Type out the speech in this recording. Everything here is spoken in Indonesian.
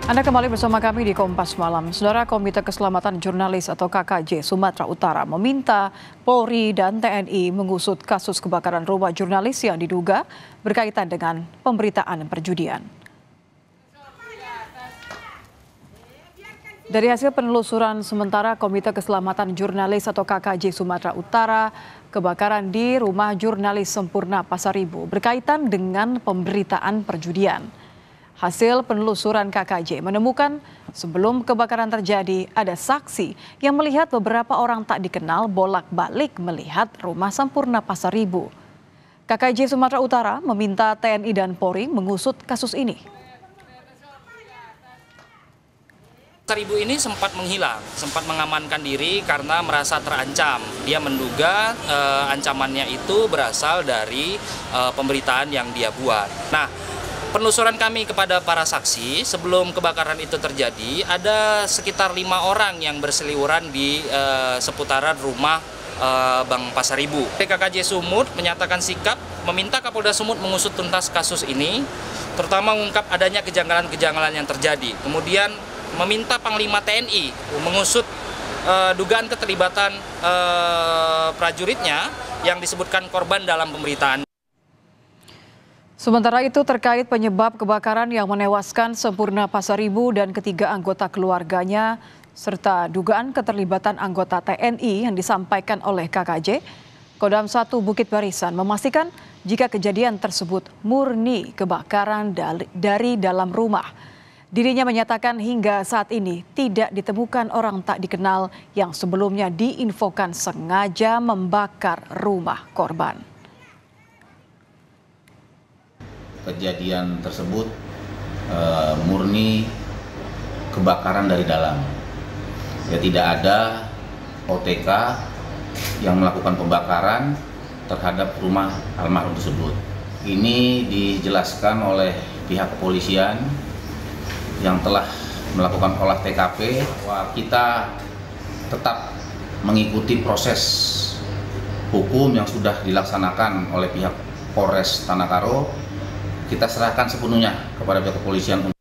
Anda kembali bersama kami di Kompas Malam. Saudara, Komite Keselamatan Jurnalis atau KKJ Sumatera Utara meminta Polri dan TNI mengusut kasus kebakaran rumah jurnalis yang diduga berkaitan dengan pemberitaan perjudian. Dari hasil penelusuran sementara Komite Keselamatan Jurnalis atau KKJ Sumatera Utara, kebakaran di rumah jurnalis Sempurna Pasaribu berkaitan dengan pemberitaan perjudian. Hasil penelusuran KKJ menemukan sebelum kebakaran terjadi ada saksi yang melihat beberapa orang tak dikenal bolak-balik melihat rumah Sempurna Pasaribu. KKJ Sumatera Utara meminta TNI dan Polri mengusut kasus ini. Pasaribu ini sempat menghilang, sempat mengamankan diri karena merasa terancam. Dia menduga ancamannya itu berasal dari pemberitaan yang dia buat. Nah, penelusuran kami kepada para saksi sebelum kebakaran itu terjadi, ada sekitar 5 orang yang berseliweran di seputaran rumah Bang Pasaribu. KKJ Sumut menyatakan sikap meminta Kapolda Sumut mengusut tuntas kasus ini, terutama mengungkap adanya kejanggalan-kejanggalan yang terjadi. Kemudian meminta Panglima TNI mengusut dugaan keterlibatan prajuritnya yang disebutkan korban dalam pemberitaan. Sementara itu terkait penyebab kebakaran yang menewaskan Sempurna Pasaribu dan ketiga anggota keluarganya serta dugaan keterlibatan anggota TNI yang disampaikan oleh KKJ, Kodam 1 Bukit Barisan memastikan jika kejadian tersebut murni kebakaran dari dalam rumah. Dirinya menyatakan hingga saat ini tidak ditemukan orang tak dikenal yang sebelumnya diinfokan sengaja membakar rumah korban. Kejadian tersebut murni kebakaran dari dalam. Ya, tidak ada OTK yang melakukan pembakaran terhadap rumah almarhum tersebut. Ini dijelaskan oleh pihak kepolisian yang telah melakukan olah TKP bahwa kita tetap mengikuti proses hukum yang sudah dilaksanakan oleh pihak Polres Tanah Karo. Kita serahkan sepenuhnya kepada pihak kepolisian.